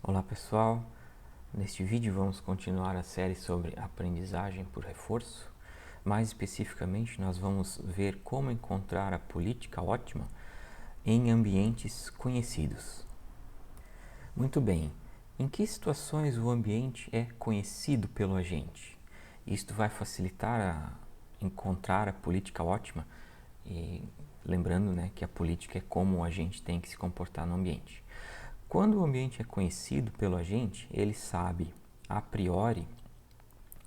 Olá pessoal, neste vídeo vamos continuar a série sobre aprendizagem por reforço. Mais especificamente, nós vamos ver como encontrar a política ótima em ambientes conhecidos. Muito bem, em que situações o ambiente é conhecido pelo agente? Isto vai facilitar encontrar a política ótima e lembrando, que a política é como o agente tem que se comportar no ambiente. Quando o ambiente é conhecido pelo agente, ele sabe a priori,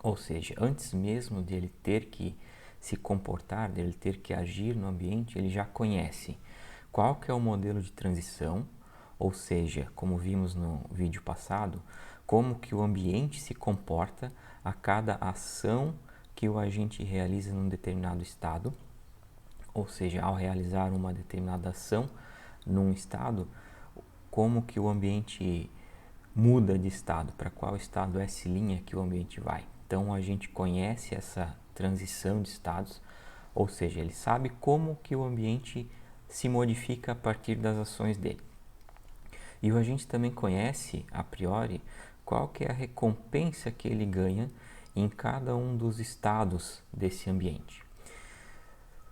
ou seja, antes mesmo dele ter que se comportar, dele ter que agir no ambiente, ele já conhece qual que é o modelo de transição, ou seja, como vimos no vídeo passado, como que o ambiente se comporta a cada ação que o agente realiza num determinado estado, ou seja, ao realizar uma determinada ação num estado, como que o ambiente muda de estado, para qual estado S' que o ambiente vai. Então a gente conhece essa transição de estados, ou seja, ele sabe como que o ambiente se modifica a partir das ações dele. E o agente também conhece, a priori, qual que é a recompensa que ele ganha em cada um dos estados desse ambiente.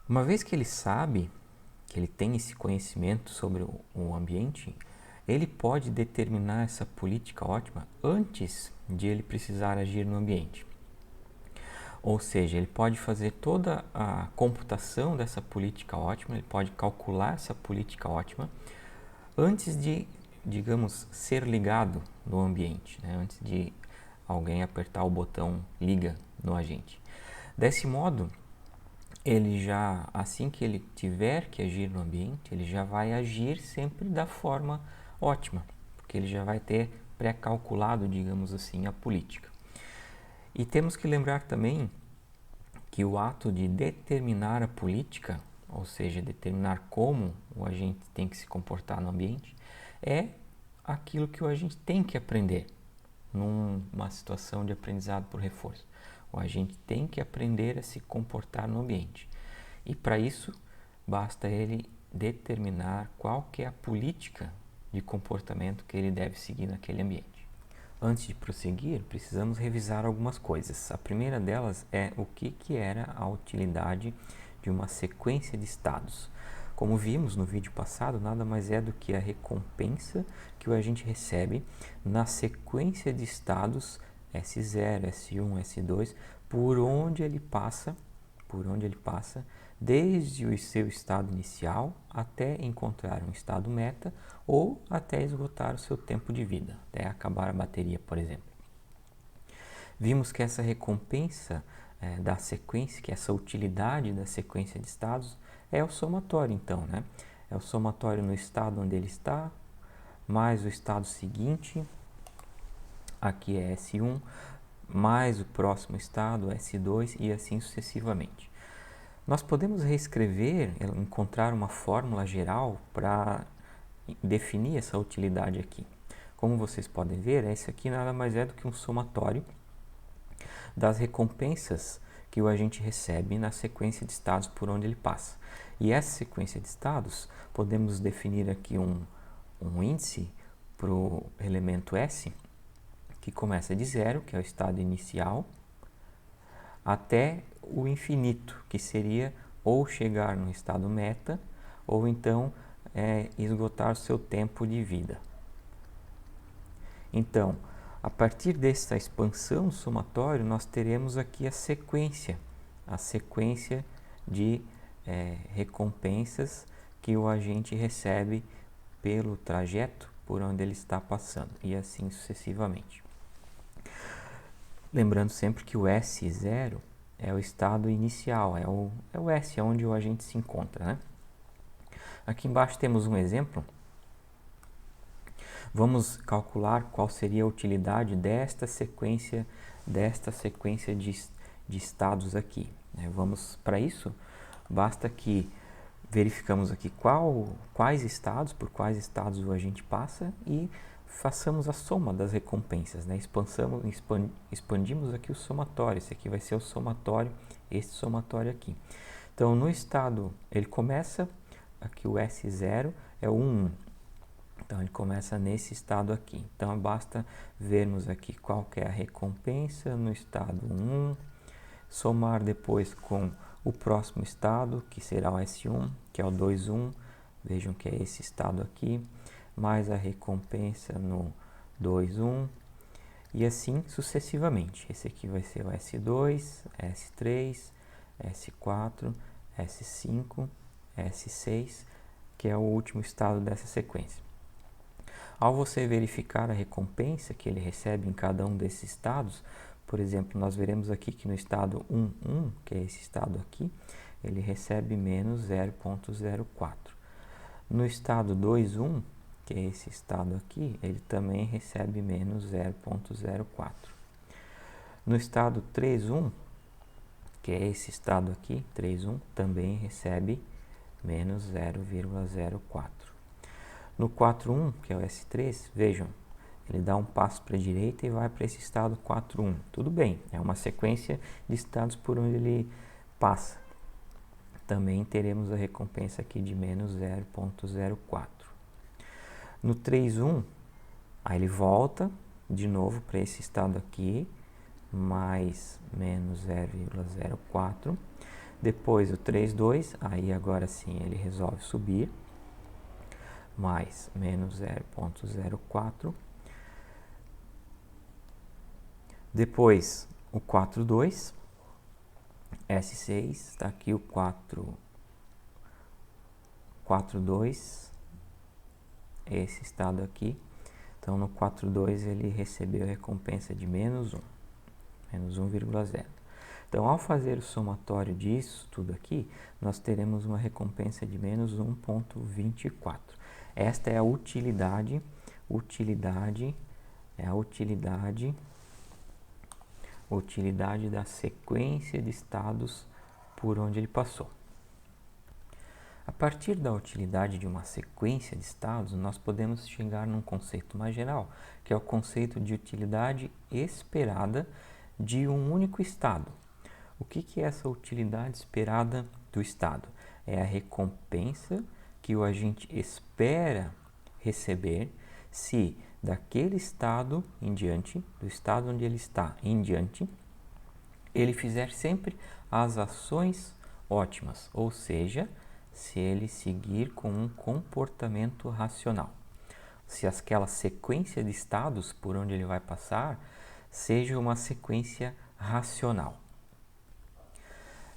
Uma vez que ele sabe, que ele tem esse conhecimento sobre o ambiente, ele pode determinar essa política ótima antes de ele precisar agir no ambiente. Ou seja, ele pode fazer toda a computação dessa política ótima, ele pode calcular essa política ótima antes de, digamos, ser ligado no ambiente, antes de alguém apertar o botão liga no agente. Desse modo, ele já, assim que ele tiver que agir no ambiente, ele já vai agir sempre da forma ótima, porque ele já vai ter pré-calculado, digamos assim, a política. E temos que lembrar também que o ato de determinar a política, ou seja, determinar como o agente tem que se comportar no ambiente, é aquilo que o agente tem que aprender numa situação de aprendizado por reforço. O agente tem que aprender a se comportar no ambiente. E para isso, basta ele determinar qual que é a política de comportamento que ele deve seguir naquele ambiente. Antes de prosseguir, precisamos revisar algumas coisas. A primeira delas é o que era a utilidade de uma sequência de estados. Como vimos no vídeo passado, nada mais é do que a recompensa que o agente recebe na sequência de estados S0, S1, S2, por onde ele passa, desde o seu estado inicial até encontrar um estado meta ou até esgotar o seu tempo de vida, até acabar a bateria, por exemplo. Vimos que essa recompensa da sequência, que essa utilidade da sequência de estados é o somatório, então, É o somatório no estado onde ele está, mais o estado seguinte, aqui é S1, mais o próximo estado, S2, e assim sucessivamente. Nós podemos reescrever, encontrar uma fórmula geral para definir essa utilidade aqui. Como vocês podem ver, esse aqui nada mais é do que um somatório das recompensas que o agente recebe na sequência de estados por onde ele passa. E essa sequência de estados, podemos definir aqui um índice para o elemento S, que começa de 0, que é o estado inicial, até o infinito, que seria ou chegar no estado meta, ou então esgotar o seu tempo de vida. Então, a partir dessa expansão somatória, nós teremos aqui a sequência de recompensas que o agente recebe pelo trajeto por onde ele está passando, e assim sucessivamente. Lembrando sempre que o S0 é o estado inicial, é o S, é onde o agente se encontra, Aqui embaixo temos um exemplo. Vamos calcular qual seria a utilidade desta sequência de estados aqui. Vamos para isso, basta que verificamos aqui por quais estados o agente passa e façamos a soma das recompensas, expandimos aqui o somatório, esse aqui vai ser o somatório, esse somatório aqui. Então, no estado, ele começa, aqui o S0 é o 1, Então ele começa nesse estado aqui. Então basta vermos aqui qual que é a recompensa no estado 1, somar depois com o próximo estado, que será o S1, que é o 2.1, vejam que é esse estado aqui, mais a recompensa no 2.1, e assim sucessivamente. Esse aqui vai ser o S2, S3, S4, S5, S6, que é o último estado dessa sequência. Ao você verificar a recompensa que ele recebe em cada um desses estados, por exemplo, nós veremos aqui que no estado 1.1, que é esse estado aqui, ele recebe menos 0.04. No estado 2.1, que é esse estado aqui, ele também recebe menos 0.04. No estado 3.1, que é esse estado aqui, 3.1, também recebe menos 0,04. No 4.1, que é o S3, vejam, ele dá um passo para a direita e vai para esse estado 4.1. Tudo bem, é uma sequência de estados por onde ele passa. Também teremos a recompensa aqui de menos 0.04. No 3.1, aí ele volta de novo para esse estado aqui, mais menos 0,04. Depois o 3.2, aí agora sim ele resolve subir, mais menos 0.04. Depois o 4.2, S6, está aqui o 4.2, esse estado aqui. Então no 4.2 ele recebeu a recompensa de menos 1, menos 1,0. Então ao fazer o somatório disso tudo aqui, nós teremos uma recompensa de menos 1,24. Esta é a utilidade da sequência de estados por onde ele passou. A partir da utilidade de uma sequência de estados, nós podemos chegar num conceito mais geral, que é o conceito de utilidade esperada de um único estado. O que é essa utilidade esperada do estado? É a recompensa que o agente espera receber se daquele estado em diante, do estado onde ele está em diante, ele fizer sempre as ações ótimas, ou seja, se ele seguir com um comportamento racional. Se aquela sequência de estados por onde ele vai passar seja uma sequência racional.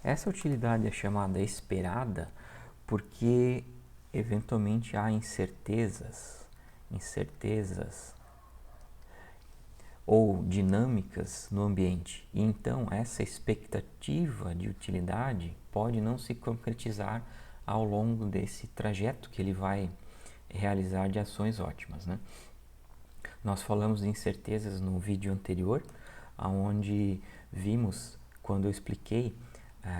Essa utilidade é chamada esperada porque eventualmente há incertezas ou dinâmicas no ambiente. E então essa expectativa de utilidade pode não se concretizar ao longo desse trajeto que ele vai realizar de ações ótimas, né? Nós falamos de incertezas no vídeo anterior, onde vimos, quando eu expliquei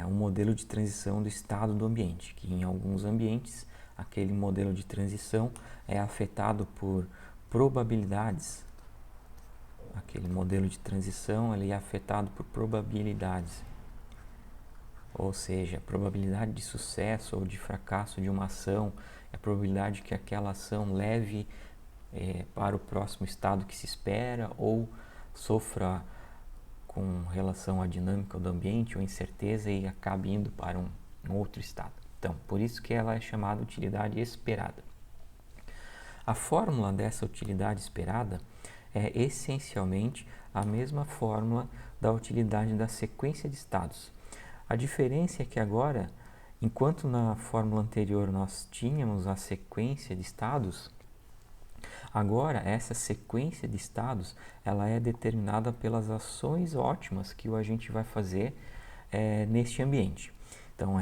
um modelo de transição do estado do ambiente, que em alguns ambientes aquele modelo de transição é afetado por probabilidades. Aquele modelo de transição ele é afetado por probabilidades, ou seja, a probabilidade de sucesso ou de fracasso de uma ação, é a probabilidade que aquela ação leve para o próximo estado que se espera ou sofra com relação à dinâmica do ambiente ou incerteza e acabe indo para um outro estado. Então, por isso que ela é chamada utilidade esperada. A fórmula dessa utilidade esperada é essencialmente a mesma fórmula da utilidade da sequência de estados. A diferença é que agora, enquanto na fórmula anterior nós tínhamos a sequência de estados, agora essa sequência de estados ela é determinada pelas ações ótimas que o agente vai fazer neste ambiente. Então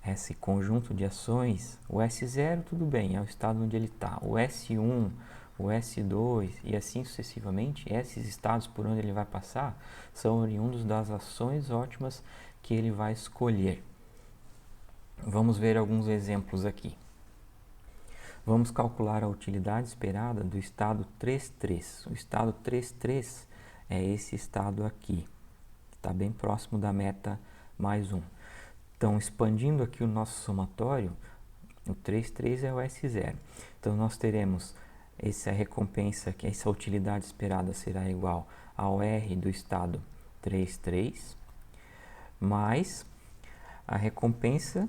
esse conjunto de ações, o S0 tudo bem, é o estado onde ele está, o S1, o S2 e assim sucessivamente, esses estados por onde ele vai passar são oriundos das ações ótimas que ele vai escolher. Vamos ver alguns exemplos aqui. Vamos calcular a utilidade esperada do estado 3.3. O estado 3.3 é esse estado aqui, que está bem próximo da meta mais 1. Então, expandindo aqui o nosso somatório, o 3.3 é o S0. Então, nós teremos essa recompensa, que essa utilidade esperada será igual ao R do estado 3,3, mais a recompensa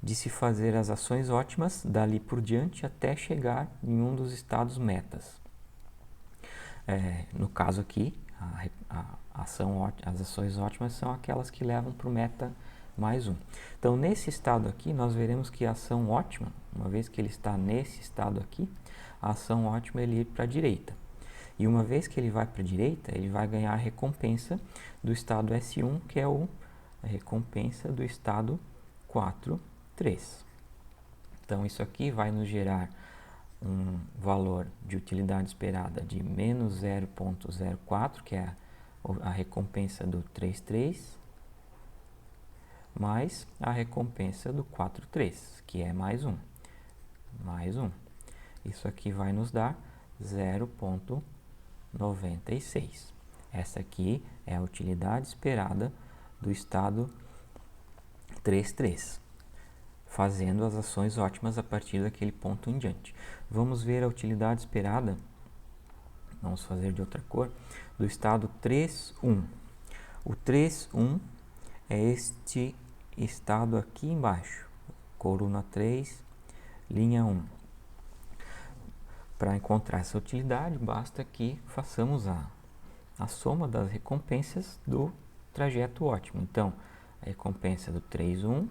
de se fazer as ações ótimas dali por diante até chegar em um dos estados metas. No caso aqui, as ações ótimas são aquelas que levam para o meta mais 1. Então, nesse estado aqui, nós veremos que a ação ótima, uma vez que ele está nesse estado aqui, a ação ótima ele ir para a direita. E uma vez que ele vai para a direita, ele vai ganhar a recompensa do estado S1, que é a recompensa do estado 4,3. Então, isso aqui vai nos gerar um valor de utilidade esperada de menos 0,04, que é a recompensa do 3,3, mais a recompensa do 4,3, que é mais 1. Mais 1. Isso aqui vai nos dar 0,96. Essa aqui é a utilidade esperada do estado 3,3, fazendo as ações ótimas a partir daquele ponto em diante. Vamos ver a utilidade esperada, vamos fazer de outra cor, do estado 3,1. O 3,1 é este estado aqui embaixo, coluna 3, linha 1. Para encontrar essa utilidade, basta que façamos a soma das recompensas do trajeto ótimo. Então, a recompensa do 3,1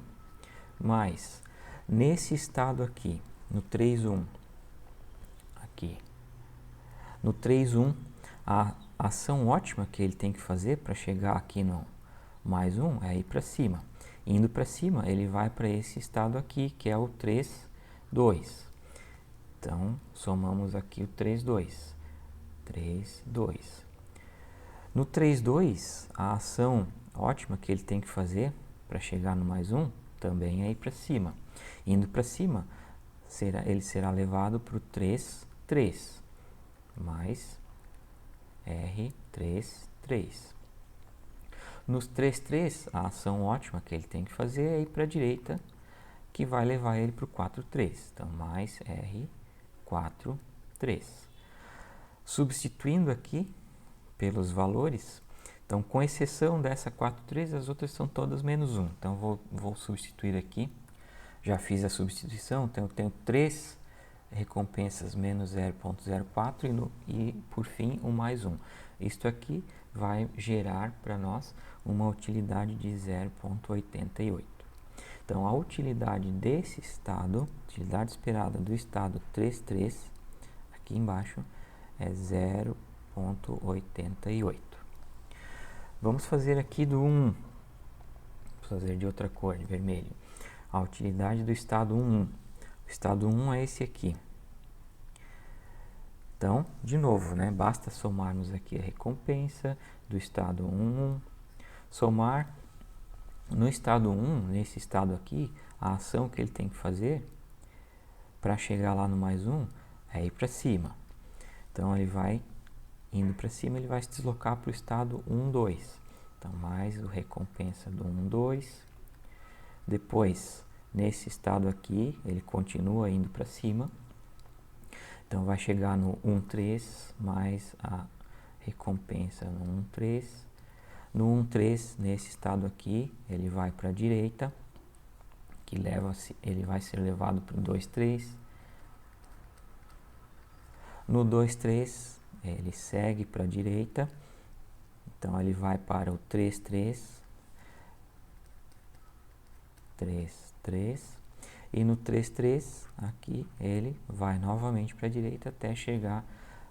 mais, nesse estado aqui, no 3,1, aqui, no 3,1, a ação ótima que ele tem que fazer para chegar aqui no mais 1 é ir para cima. Indo para cima, ele vai para esse estado aqui, que é o 3,2. Então, somamos aqui o 3,2. 3,2. No 3,2, a ação ótima que ele tem que fazer para chegar no mais 1 também é ir para cima. Indo para cima, ele será levado para o 3,3, mais R3,3. Nos 3,3, a ação ótima que ele tem que fazer é ir para a direita, que vai levar ele para o 4,3. Então, mais R4,3. Substituindo aqui pelos valores, então, com exceção dessa 4,3, as outras são todas menos 1. Então, vou substituir aqui. Já fiz a substituição, então eu tenho 3 recompensas menos 0,04 e, por fim, o mais 1. Isto aqui vai gerar para nós uma utilidade de 0,88. Então, a utilidade desse estado, utilidade esperada do estado 3,3, aqui embaixo, é 0,88. Vamos fazer aqui do 1. Vamos fazer de outra cor, de vermelho. A utilidade do estado 1. O estado 1 é esse aqui. Então, de novo, né? Basta somarmos aqui a recompensa do estado 1. Somar no estado 1, nesse estado aqui, a ação que ele tem que fazer para chegar lá no mais 1 é ir para cima. Então, ele vai indo para cima, ele vai se deslocar para o estado 1,2. Então, mais a recompensa do 1,2. Depois, nesse estado aqui, ele continua indo para cima. Então, vai chegar no 1,3 mais a recompensa no 1,3. No 1,3, nesse estado aqui, ele vai para a direita, que ele vai ser levado para o 2,3. No 2,3, ele segue para a direita, então ele vai para o 3,3, 3,3, e no 3,3, aqui, ele vai novamente para a direita até chegar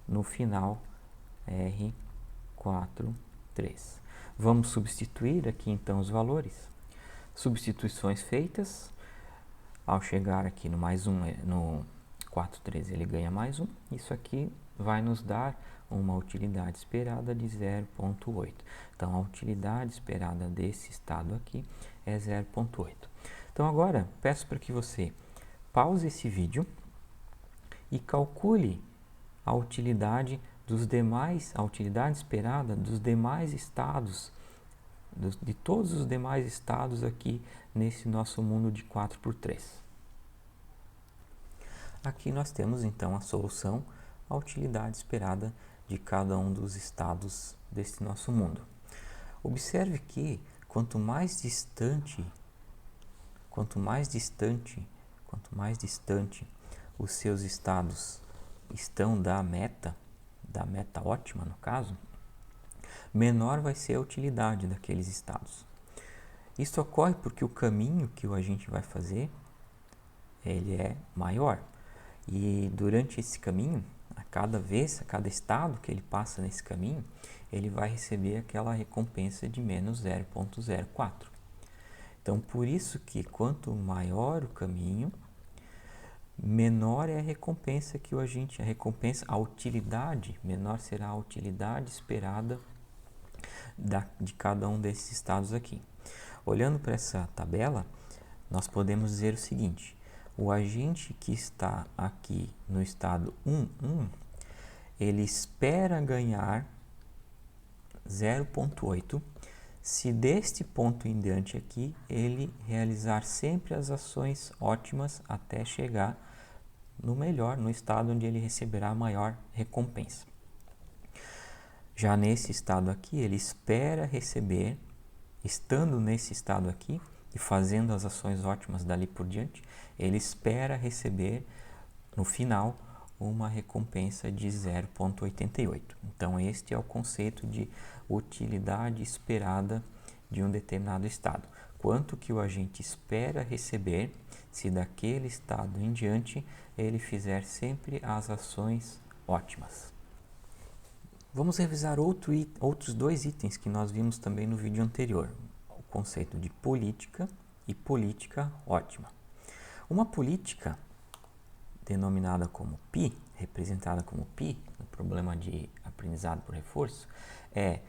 no final R4,3. Vamos substituir aqui então os valores. Substituições feitas. Ao chegar aqui no mais 1, no 4,3 ele ganha mais 1. Isso aqui vai nos dar uma utilidade esperada de 0,8. Então, a utilidade esperada desse estado aqui é 0,8. Então, agora, peço para que você pause esse vídeo e calcule a utilidade a utilidade esperada dos demais estados, de todos os demais estados aqui nesse nosso mundo de 4x3. Aqui nós temos então a solução a utilidade esperada de cada um dos estados deste nosso mundo. Observe que quanto mais distante os seus estados estão da meta ótima no caso, menor vai ser a utilidade daqueles estados. Isso ocorre porque o caminho que o agente vai fazer, ele é maior. E durante esse caminho, a cada estado que ele passa nesse caminho, ele vai receber aquela recompensa de menos 0,04. Então, por isso que quanto maior o caminho, menor é a recompensa que a utilidade, menor será a utilidade esperada de cada um desses estados aqui. Olhando para essa tabela, nós podemos dizer o seguinte: o agente que está aqui no estado 1,1, ele espera ganhar 0,8 se deste ponto em diante aqui ele realizar sempre as ações ótimas até chegar no estado onde ele receberá a maior recompensa. Já nesse estado aqui, ele espera receber, estando nesse estado aqui e fazendo as ações ótimas dali por diante, ele espera receber no final uma recompensa de 0,88. Então, este é o conceito de utilidade esperada de um determinado estado. Quanto que o agente espera receber se daquele estado em diante ele fizer sempre as ações ótimas. Vamos revisar outros dois itens que nós vimos também no vídeo anterior. O conceito de política e política ótima. Uma política denominada como PI, representada como PI, no problema de aprendizado por reforço, é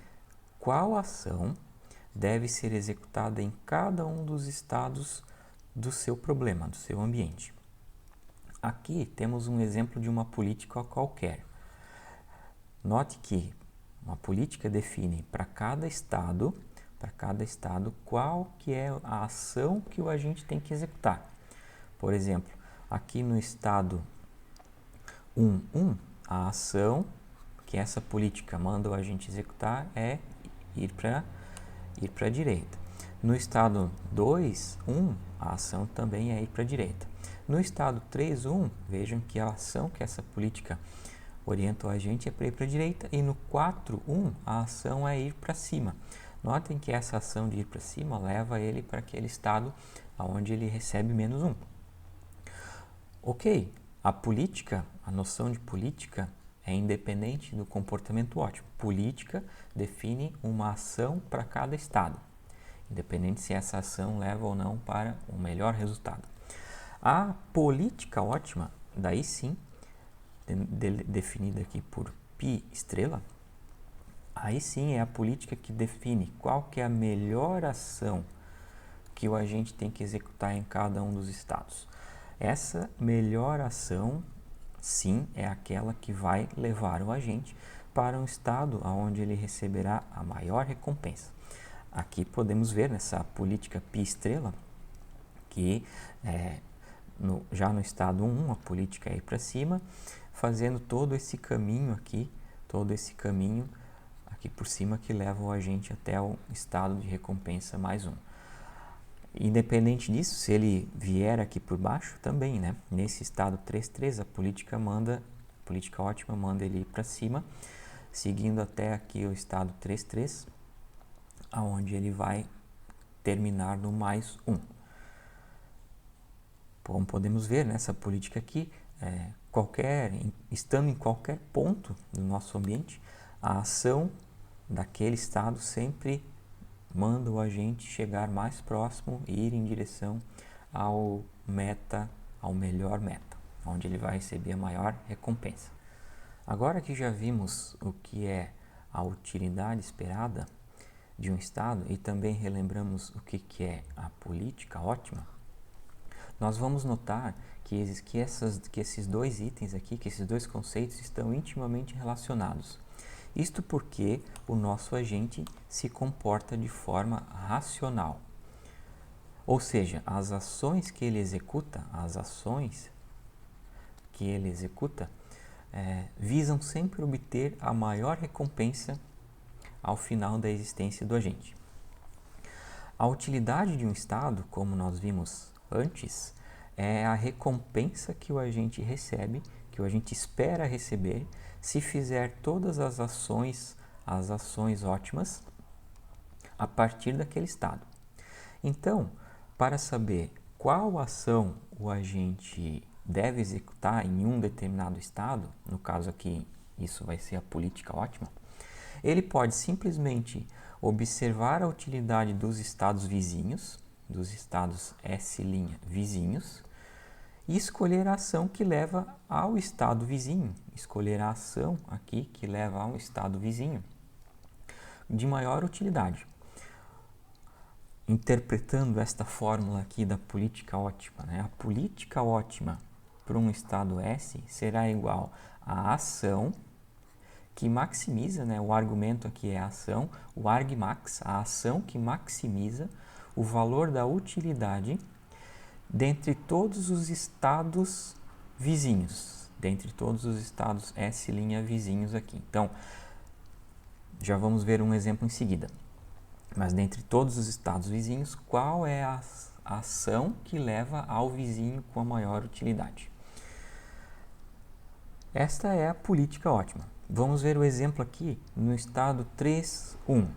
qual ação deve ser executada em cada um dos estados do seu problema, do seu ambiente. Aqui temos um exemplo de uma política qualquer. Note que uma política define para cada estado, qual que é a ação que o agente tem que executar. Por exemplo, aqui no estado 1.1, a ação que essa política manda o agente executar é ir para a direita. No estado 2.1, a ação também é ir para a direita. No estado 3.1, vejam que a ação que essa política orienta o agente é para ir para a direita, e no 4.1 a ação é ir para cima. Notem que essa ação de ir para cima leva ele para aquele estado onde ele recebe menos 1. Ok, a noção de política é independente do comportamento ótimo. Política define uma ação para cada estado, independente se essa ação leva ou não para o melhor resultado. A política ótima, daí sim, definida aqui por π estrela, aí sim é a política que define qual que é a melhor ação que o agente tem que executar em cada um dos estados. Essa melhor ação, sim, é aquela que vai levar o agente para um estado onde ele receberá a maior recompensa. Aqui podemos ver nessa política π estrela que já no estado 1 a política é ir para cima, fazendo todo esse caminho aqui por cima que leva o agente até o estado de recompensa mais 1. Independente disso, se ele vier aqui por baixo também, né? Nesse estado 3.3 a política ótima manda ele ir para cima, seguindo até aqui o estado 3.3, aonde ele vai terminar no mais 1. Como podemos ver nessa política aqui, estando em qualquer ponto do nosso ambiente, a ação daquele estado sempre manda o agente chegar mais próximo e ir em direção ao melhor meta, onde ele vai receber a maior recompensa. Agora que já vimos o que é a utilidade esperada de um estado e também relembramos o que é a política ótima, nós vamos notar que esses dois itens aqui, que esses dois conceitos estão intimamente relacionados. Isto porque o nosso agente se comporta de forma racional. Ou seja, as ações que ele executa visam sempre obter a maior recompensa ao final da existência do agente. A utilidade de um estado, como nós vimos antes, é a recompensa que o agente recebe, que o agente espera receber, se fizer todas as ações ótimas a partir daquele estado. Então, para saber qual ação o agente deve executar em um determinado estado, no caso aqui isso vai ser a política ótima, ele pode simplesmente observar a utilidade dos estados vizinhos, dos estados S' vizinhos, e escolher a ação que leva ao estado vizinho, escolher a ação aqui que leva ao estado vizinho de maior utilidade. Interpretando esta fórmula aqui da política ótima, a política ótima para um estado S será igual à ação que maximiza, o argumento aqui é a ação, o argmax, a ação que maximiza o valor da utilidade dentre todos os estados vizinhos, dentre todos os estados S' vizinhos aqui. Então, já vamos ver um exemplo em seguida. Mas dentre todos os estados vizinhos, qual é a ação que leva ao vizinho com a maior utilidade? Esta é a política ótima. Vamos ver o exemplo aqui no estado 3.1.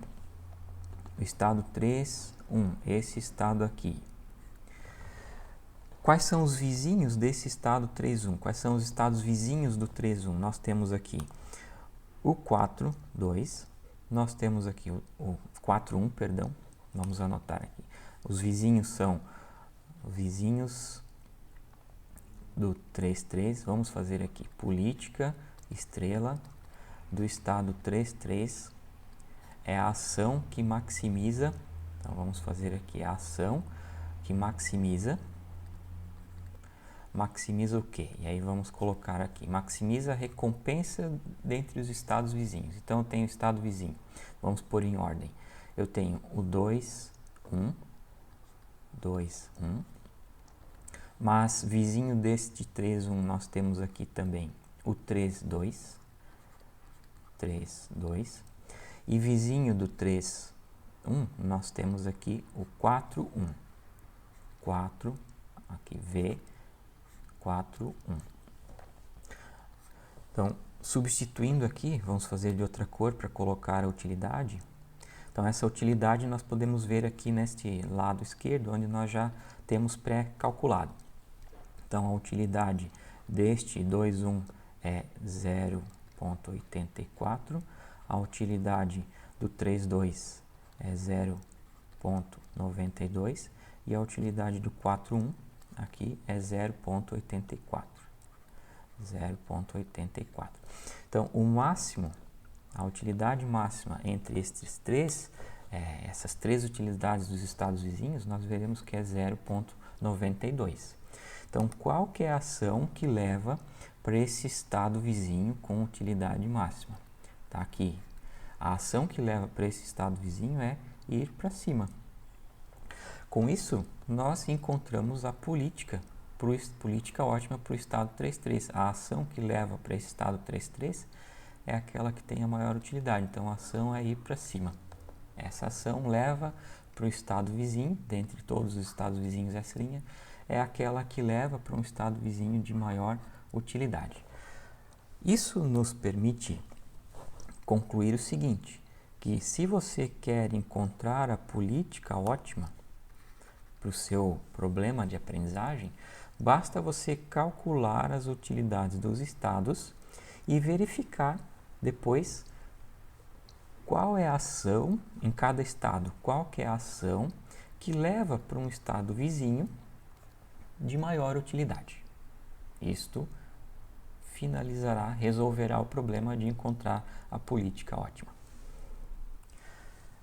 O estado 3.1, esse estado aqui. Quais são os vizinhos desse estado 3.1? Quais são os estados vizinhos do 3.1? Nós temos aqui o 4.2, nós temos aqui o 4.1, perdão, vamos anotar aqui. Os vizinhos são vizinhos do 3.3, vamos fazer aqui política, estrela, do estado 3.3, é a ação que maximiza, então vamos fazer aqui a ação que maximiza o quê? E aí vamos colocar aqui, maximiza a recompensa dentre os estados vizinhos. Então eu tenho o estado vizinho, vamos pôr em ordem. Eu tenho o 2.1, mas vizinho deste 3.1 nós temos aqui também o 3.2, e vizinho do 3.1 nós temos aqui o 4.1, aqui V, 4.1. Então, substituindo aqui, vamos fazer de outra cor para colocar a utilidade. Então, essa utilidade nós podemos ver aqui neste lado esquerdo, onde nós já temos pré-calculado. Então, a utilidade deste 2.1 é 0.84, a utilidade do 3.2 é 0.92 e a utilidade do 4.1 aqui é 0.84. Então, o máximo, a utilidade máxima entre estes três, essas três utilidades dos estados vizinhos, nós veremos que é 0.92. Então, qual que é a ação que leva para esse estado vizinho com utilidade máxima? Tá aqui. A ação que leva para esse estado vizinho é ir para cima. Com isso, nós encontramos a política ótima para o estado 3.3. A ação que leva para esse estado 3.3 é aquela que tem a maior utilidade. Então, a ação é ir para cima. Essa ação leva para o estado vizinho, dentre todos os estados vizinhos S', é aquela que leva para um estado vizinho de maior utilidade. Isso nos permite concluir o seguinte, que se você quer encontrar a política ótima para o seu problema de aprendizagem, basta você calcular as utilidades dos estados e verificar depois qual é a ação em cada estado, qual que é a ação que leva para um estado vizinho de maior utilidade. Isto resolverá o problema de encontrar a política ótima.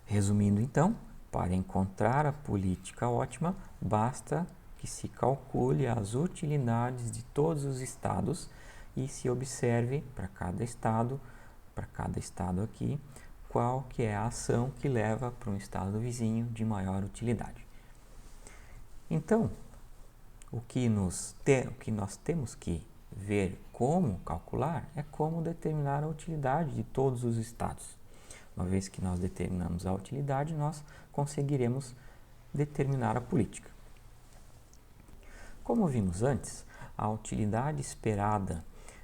Resumindo então, para encontrar a política ótima, basta que se calcule as utilidades de todos os estados e se observe para cada estado aqui, qual que é a ação que leva para um estado vizinho de maior utilidade. Então, o que nós temos que ver como calcular é como determinar a utilidade de todos os estados. Uma vez que nós determinamos a utilidade, nós conseguiremos determinar a política. Como vimos antes, a utilidade esperada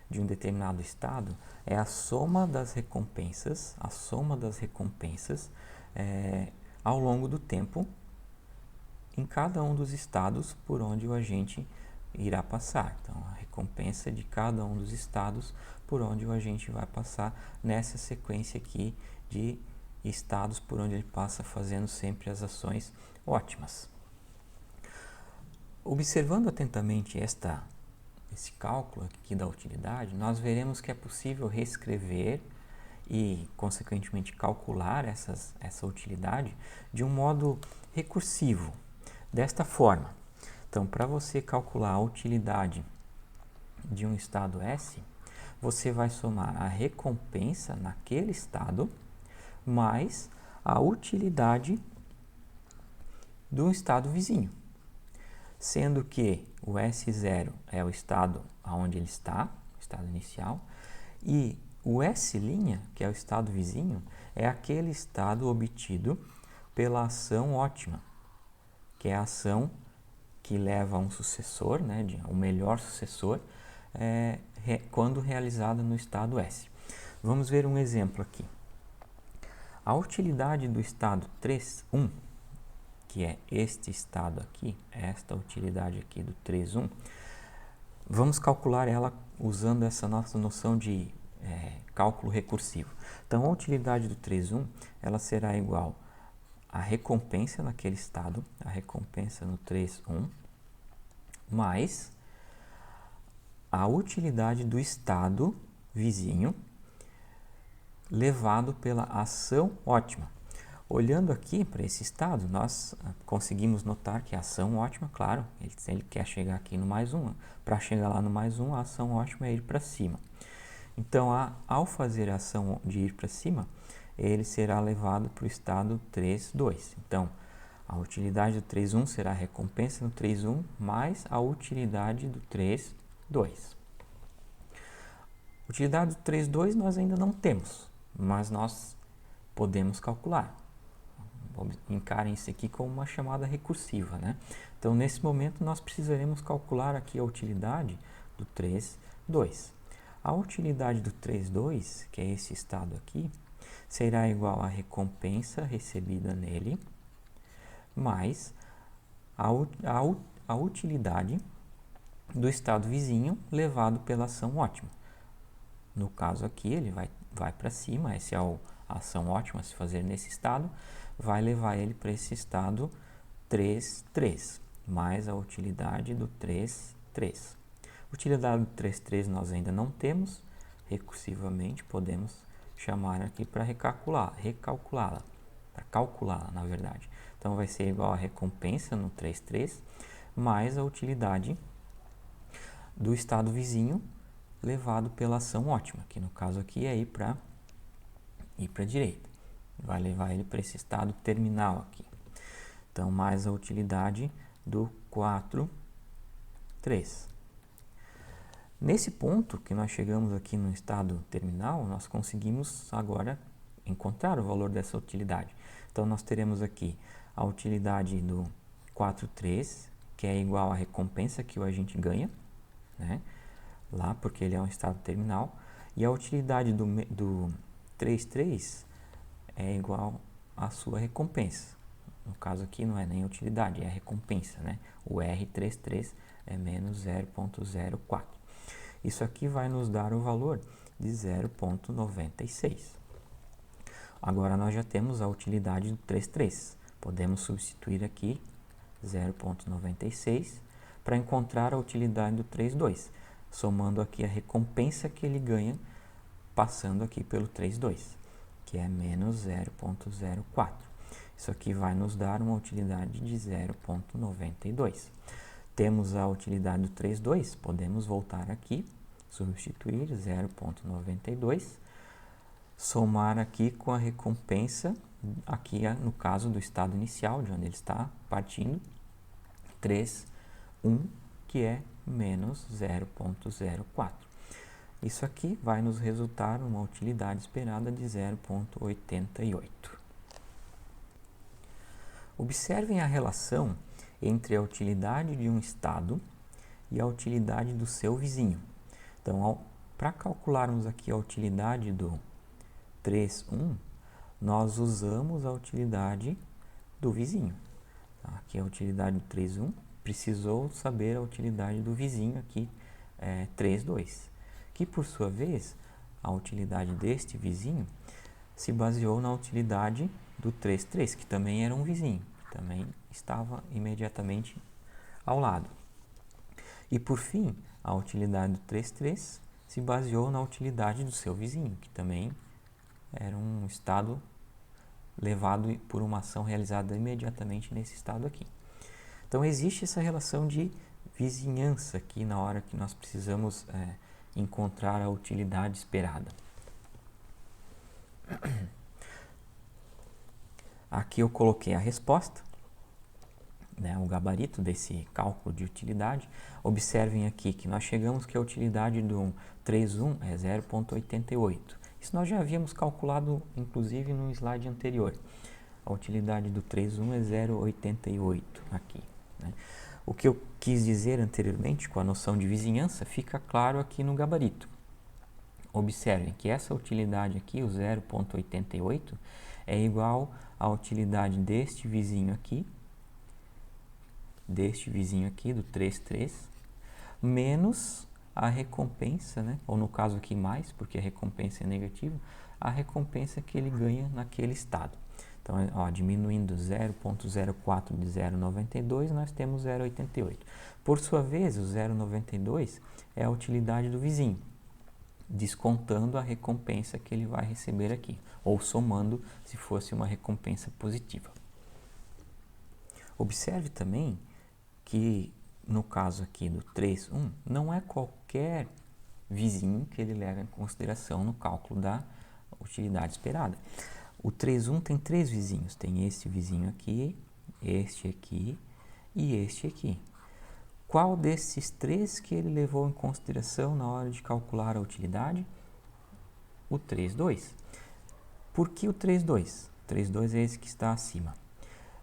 de um determinado estado é a soma das recompensas, ao longo do tempo em cada um dos estados por onde o agente irá passar. Então, a recompensa de cada um dos estados por onde o agente vai passar nessa sequência aqui de estados por onde ele passa, fazendo sempre as ações ótimas. Observando atentamente esse cálculo aqui da utilidade, nós veremos que é possível reescrever e, consequentemente, calcular essa utilidade de um modo recursivo, desta forma. Então, para você calcular a utilidade de um estado S, você vai somar a recompensa naquele estado mais a utilidade do estado vizinho, sendo que o S0 é o estado onde ele está, o estado inicial, e o S', que é o estado vizinho, é aquele estado obtido pela ação ótima, que é a ação que leva a um sucessor, né, o melhor sucessor, quando realizada no estado S. Vamos ver um exemplo aqui. A utilidade do estado 3.1, que é este estado aqui, esta utilidade aqui do 3.1, vamos calcular ela usando essa nossa noção de cálculo recursivo. Então, a utilidade do 3.1, ela será igual à recompensa naquele estado, a recompensa no 3.1, mais a utilidade do estado vizinho levado pela ação ótima. Olhando aqui para esse estado, nós conseguimos notar que a ação ótima, claro, ele quer chegar aqui no mais 1. Para chegar lá no mais 1, a ação ótima é ir para cima. Então, ao fazer a ação de ir para cima, ele será levado para o estado 3.2. Então, a utilidade do 3.1 será a recompensa no 3.1 mais a utilidade do 3.2. Utilidade do 3.2 nós ainda não temos, mas nós podemos calcular. Encarem isso aqui como uma chamada recursiva, né? Então, nesse momento, nós precisaremos calcular aqui a utilidade do 3.2. A utilidade do 3.2, que é esse estado aqui, será igual à recompensa recebida nele, mais a utilidade do estado vizinho levado pela ação ótima. No caso aqui, ele vai para cima, essa é a ação ótima a se fazer nesse estado, vai levar ele para esse estado 3.3, mais a utilidade do 3.3. Utilidade do 3.3 nós ainda não temos, recursivamente podemos chamar aqui para recalculá-la, para calculá-la, na verdade. Então, vai ser igual a recompensa no 3.3, mais a utilidade do estado vizinho levado pela ação ótima, que no caso aqui é ir para a direita. Vai levar ele para esse estado terminal aqui. Então, mais a utilidade do 4.3. Nesse ponto que nós chegamos aqui no estado terminal, nós conseguimos agora encontrar o valor dessa utilidade. Então, nós teremos aqui a utilidade do 4.3, que é igual à recompensa que o agente ganha, né? Lá, porque ele é um estado terminal. E a utilidade do 3.3 é igual à sua recompensa. No caso aqui não é nem utilidade, é a recompensa, né? O R33 é menos 0.04. Isso aqui vai nos dar o valor de 0.96. Agora nós já temos a utilidade do 3.3. Podemos substituir aqui 0.96 para encontrar a utilidade do 3.2, somando aqui a recompensa que ele ganha passando aqui pelo 3.2, que é menos 0.04. Isso aqui vai nos dar uma utilidade de 0.92. Temos a utilidade do 3.2, podemos voltar aqui, substituir 0.92, somar aqui com a recompensa, aqui no caso do estado inicial, de onde ele está partindo, 3.1, que que é menos 0,04. Isso aqui vai nos resultar uma utilidade esperada de 0,88. Observem a relação entre a utilidade de um estado e a utilidade do seu vizinho. Então, para calcularmos aqui a utilidade do 3,1, nós usamos a utilidade do vizinho. Aqui é a utilidade do 3,1, precisou saber a utilidade do vizinho aqui, 3,2. Que, por sua vez, a utilidade deste vizinho se baseou na utilidade do 3,3, que também era um vizinho, que também estava imediatamente ao lado. E, por fim, a utilidade do 3,3 se baseou na utilidade do seu vizinho, que também era um estado levado por uma ação realizada imediatamente nesse estado aqui. Então, existe essa relação de vizinhança aqui na hora que nós precisamos encontrar a utilidade esperada. Aqui eu coloquei a resposta, o gabarito desse cálculo de utilidade. Observem aqui que nós chegamos que a utilidade do 3,1 é 0,88. Isso nós já havíamos calculado, inclusive, no slide anterior. A utilidade do 3,1 é 0,88 aqui. O que eu quis dizer anteriormente com a noção de vizinhança fica claro aqui no gabarito. Observem que essa utilidade aqui, o 0,88, é igual à utilidade deste vizinho aqui, do 3,3, menos a recompensa, ou no caso aqui mais, porque a recompensa é negativa, a recompensa que ele ganha naquele estado. Então, diminuindo 0,04 de 0,92, nós temos 0,88. Por sua vez, o 0,92 é a utilidade do vizinho, descontando a recompensa que ele vai receber aqui, ou somando se fosse uma recompensa positiva. Observe também que, no caso aqui do 3,1, não é qualquer vizinho que ele leva em consideração no cálculo da utilidade esperada. O 3,1 tem 3 vizinhos, tem este vizinho aqui, este aqui e este aqui. Qual desses 3 que ele levou em consideração na hora de calcular a utilidade? O 3,2. Por que o 3,2? O 3,2 é esse que está acima.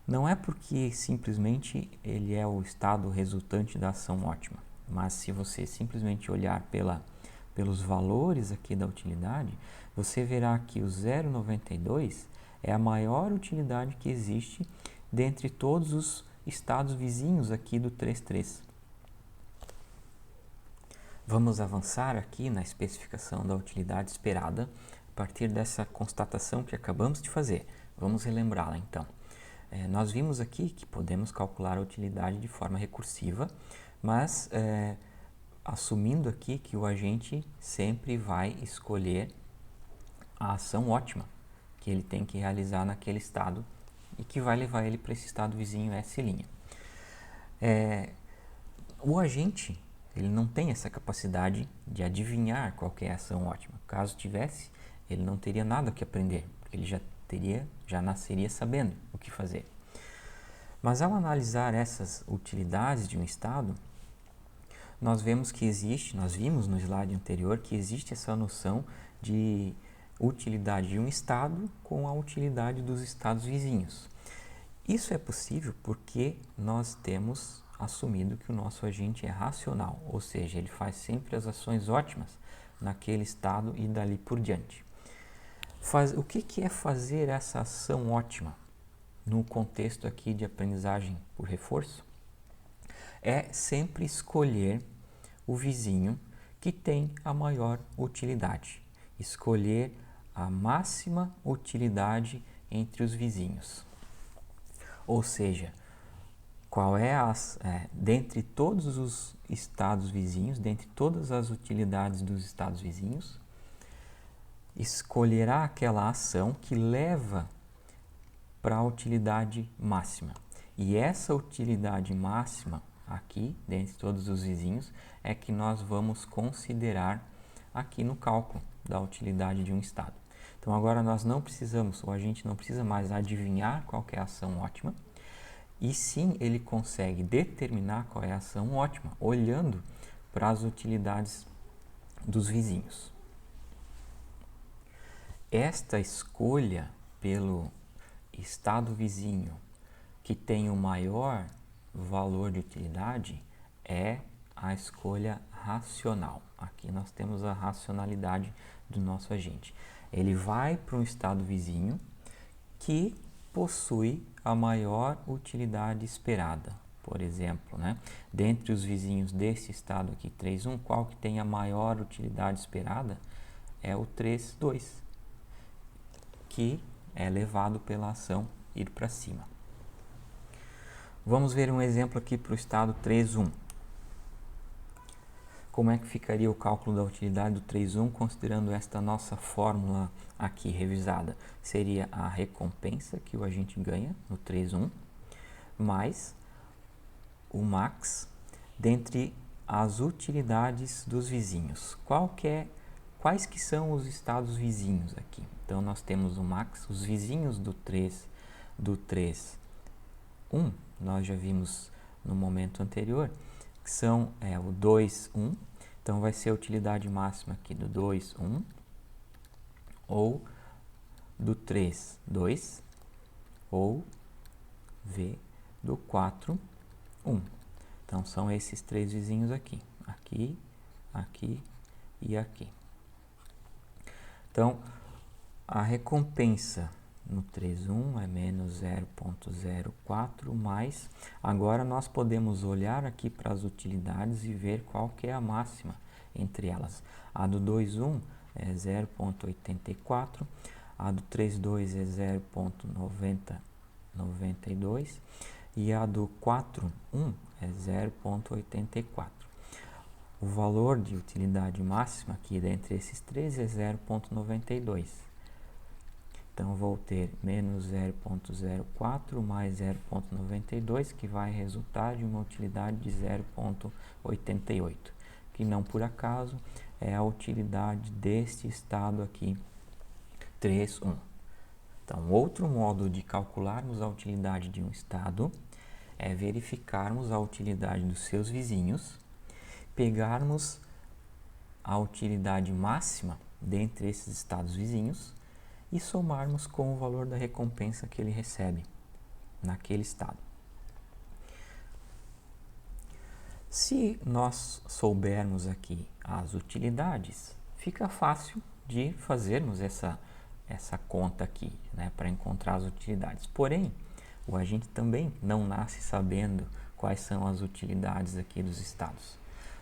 Não é porque simplesmente ele é o estado resultante da ação ótima, mas se você simplesmente olhar pelos valores aqui da utilidade, você verá que o 0,92 é a maior utilidade que existe dentre todos os estados vizinhos aqui do 3,3. Vamos avançar aqui na especificação da utilidade esperada a partir dessa constatação que acabamos de fazer. Vamos relembrá-la então. Nós vimos aqui que podemos calcular a utilidade de forma recursiva, mas assumindo aqui que o agente sempre vai escolher a ação ótima que ele tem que realizar naquele estado e que vai levar ele para esse estado vizinho S'. O agente ele não tem essa capacidade de adivinhar qual que é a ação ótima. Caso tivesse, ele não teria nada que aprender, porque ele já nasceria sabendo o que fazer. Mas ao analisar essas utilidades de um estado, nós vimos no slide anterior que existe essa noção de utilidade de um estado com a utilidade dos estados vizinhos. Isso é possível porque nós temos assumido que o nosso agente é racional, ou seja, ele faz sempre as ações ótimas naquele estado e dali por diante. O que é fazer essa ação ótima no contexto aqui de aprendizagem por reforço? É sempre escolher o vizinho que tem a maior utilidade, escolher a máxima utilidade entre os vizinhos. Ou seja, qual é dentre todos os estados vizinhos, dentre todas as utilidades dos estados vizinhos, escolherá aquela ação que leva para a utilidade máxima. E essa utilidade máxima aqui, dentre todos os vizinhos, é que nós vamos considerar aqui no cálculo da utilidade de um estado. Então agora o agente não precisa mais adivinhar qual que é a ação ótima, E sim, ele consegue determinar qual é a ação ótima, olhando para as utilidades dos vizinhos. Esta escolha pelo estado vizinho que tem o maior valor de utilidade é a escolha racional. Aqui nós temos a racionalidade do nosso agente. Ele vai para um estado vizinho que possui a maior utilidade esperada. Por exemplo, dentre os vizinhos desse estado aqui, 3,1, qual que tem a maior utilidade esperada? É o 3,2, que é levado pela ação ir para cima. Vamos ver um exemplo aqui para o estado 3,1. Como é que ficaria o cálculo da utilidade do 3,1 considerando esta nossa fórmula aqui revisada? Seria a recompensa que o agente ganha no 3,1 mais o max dentre as utilidades dos vizinhos. Quais que são os estados vizinhos aqui? Então nós temos o max, os vizinhos do 3,1, nós já vimos no momento anterior, que são o 2,1, então vai ser a utilidade máxima aqui do 2,1 ou do 3,2 ou V do 4,1. Então são esses três vizinhos aqui, aqui, aqui e aqui. Então a recompensa no 3,1 é menos 0,04 mais. Agora nós podemos olhar aqui para as utilidades e ver qual que é a máxima entre elas. A do 2,1 é 0,84, a do 3,2 é 0,92 e a do 4,1 é 0,84. O valor de utilidade máxima aqui dentre esses três é 0,92. Então, vou ter menos 0,04 mais 0,92, que vai resultar de uma utilidade de 0,88, que não por acaso é a utilidade deste estado aqui, 3,1. Então, outro modo de calcularmos a utilidade de um estado é verificarmos a utilidade dos seus vizinhos, pegarmos a utilidade máxima dentre esses estados vizinhos e somarmos com o valor da recompensa que ele recebe naquele estado. Se nós soubermos aqui as utilidades, fica fácil de fazermos essa conta aqui, para encontrar as utilidades. Porém, o agente também não nasce sabendo quais são as utilidades aqui dos estados.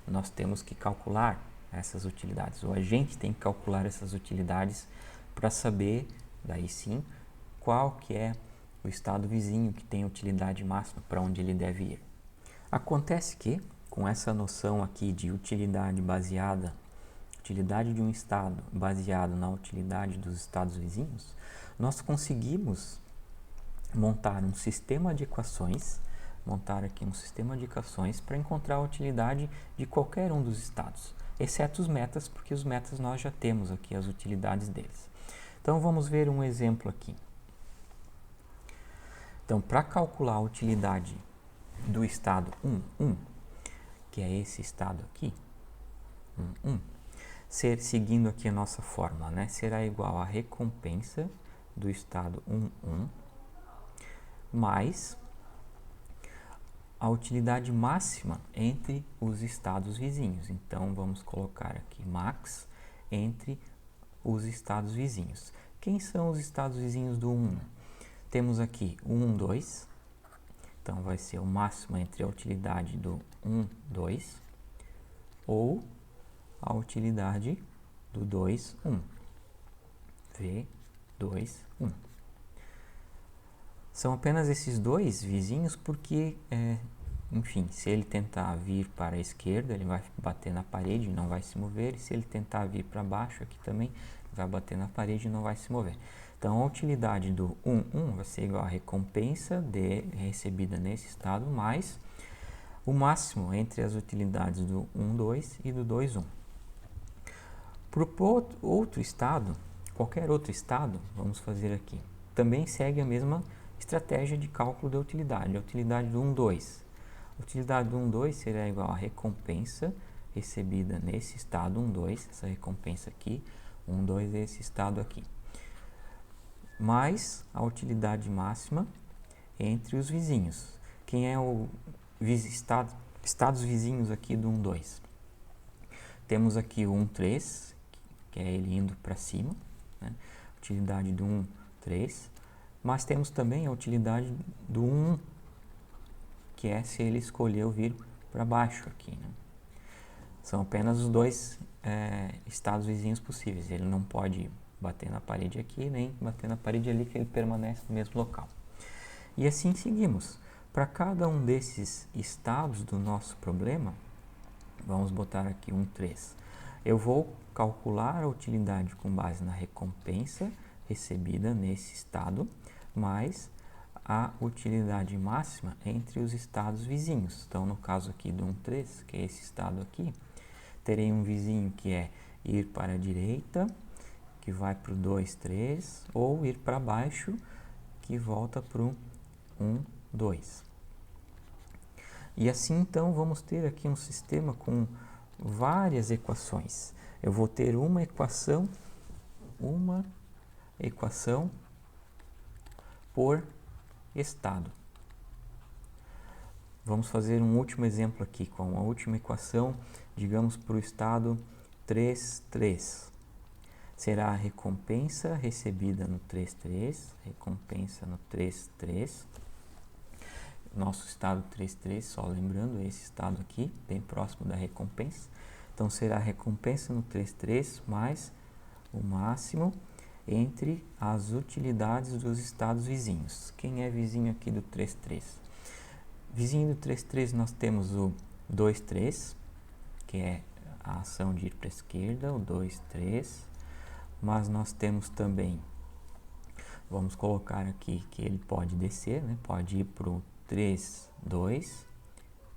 Nós temos que calcular essas utilidades. O agente tem que calcular essas utilidades para saber, daí sim, qual que é o estado vizinho que tem utilidade máxima, para onde ele deve ir. Acontece que, com essa noção aqui de utilidade de um estado baseado na utilidade dos estados vizinhos, nós conseguimos montar um sistema de equações, para encontrar a utilidade de qualquer um dos estados, exceto os metas, porque os metas nós já temos aqui as utilidades deles. Então, vamos ver um exemplo aqui. Então, para calcular a utilidade do estado 1,1, que é esse estado aqui, 1,1, seguindo aqui a nossa fórmula, será igual a recompensa do estado 1,1 mais a utilidade máxima entre os estados vizinhos. Então, vamos colocar aqui max entre os estados vizinhos. Quem são os estados vizinhos do 1? Temos aqui o 1,2, então vai ser o máximo entre a utilidade do 1,2 ou a utilidade do 2,1, V2,1. São apenas esses dois vizinhos porque, enfim, se ele tentar vir para a esquerda, ele vai bater na parede e não vai se mover. E se ele tentar vir para baixo, aqui também, vai bater na parede e não vai se mover. Então, a utilidade do 1,1 vai ser igual à recompensa recebida nesse estado, mais o máximo entre as utilidades do 1,2 e do 2,1. Para outro estado, qualquer outro estado, vamos fazer aqui, também segue a mesma estratégia de cálculo da utilidade, a utilidade do 1, 2. A utilidade do 1, 2 será igual à recompensa recebida nesse estado 1, 2, essa recompensa aqui, 1, 2 é esse estado aqui, mais a utilidade máxima entre os vizinhos. Quem é o estados vizinhos aqui do 1, 2? Temos aqui o 1, 3, que é ele indo para cima, né? Utilidade do 1, 3, mas temos também a utilidade do 1, que é se ele escolheu vir para baixo aqui, né? São apenas os dois estados vizinhos possíveis. Ele não pode bater na parede aqui, nem bater na parede ali, que ele permanece no mesmo local. E assim seguimos. Para cada um desses estados do nosso problema, vamos botar aqui 1, 3. Eu vou calcular a utilidade com base na recompensa recebida nesse estado, mais a utilidade máxima entre os estados vizinhos. Então, no caso aqui do 1, 3, que é esse estado aqui, terei um vizinho que é ir para a direita, que vai para o 2, 3, ou ir para baixo, que volta para o 1, 2. E assim, então, vamos ter aqui um sistema com várias equações. Eu vou ter uma equação por estado. Vamos fazer um último exemplo aqui, com a última equação, digamos, para o estado 3, 3. Será a recompensa recebida no 3, 3, recompensa no 3, 3. Nosso estado 3, 3, só lembrando, esse estado aqui, bem próximo da recompensa. Então, será a recompensa no 3, 3 mais o máximo entre as utilidades dos estados vizinhos. Quem é vizinho aqui do 3, 3? Vizinho do 3, 3, nós temos o 2, 3, que é a ação de ir para a esquerda, o 2, 3. Mas nós temos também, vamos colocar aqui que ele pode descer, né? Pode ir para o 3, 2,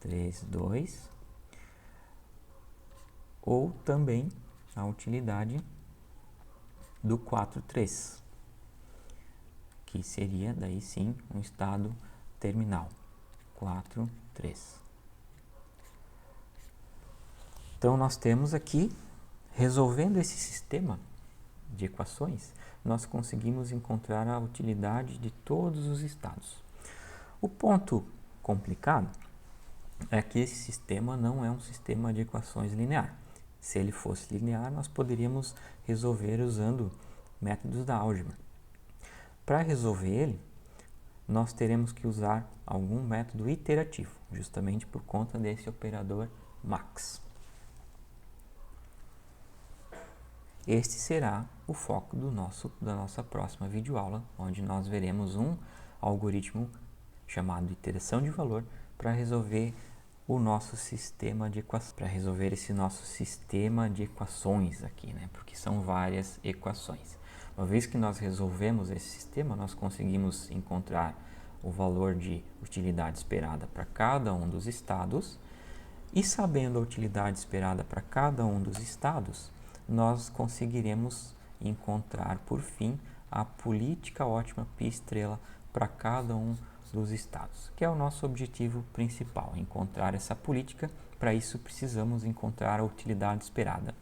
3, 2, ou também a utilidade do 4, 3, que seria daí sim um estado terminal, 4, 3. Então nós temos aqui, resolvendo esse sistema de equações, nós conseguimos encontrar a utilidade de todos os estados. O ponto complicado é que esse sistema não é um sistema de equações linear. Se ele fosse linear, nós poderíamos resolver usando métodos da álgebra. Para resolver ele, nós teremos que usar algum método iterativo, justamente por conta desse operador max. Este será o foco da nossa próxima videoaula, onde nós veremos um algoritmo chamado iteração de valor para resolver o nosso sistema de equações, para resolver esse nosso sistema de equações aqui, né? Porque são várias equações. Uma vez que nós resolvemos esse sistema, nós conseguimos encontrar o valor de utilidade esperada para cada um dos estados, e sabendo a utilidade esperada para cada um dos estados, nós conseguiremos encontrar, por fim, a política ótima π' para cada um dos estados, que é o nosso objetivo principal, encontrar essa política. Para isso, precisamos encontrar a utilidade esperada.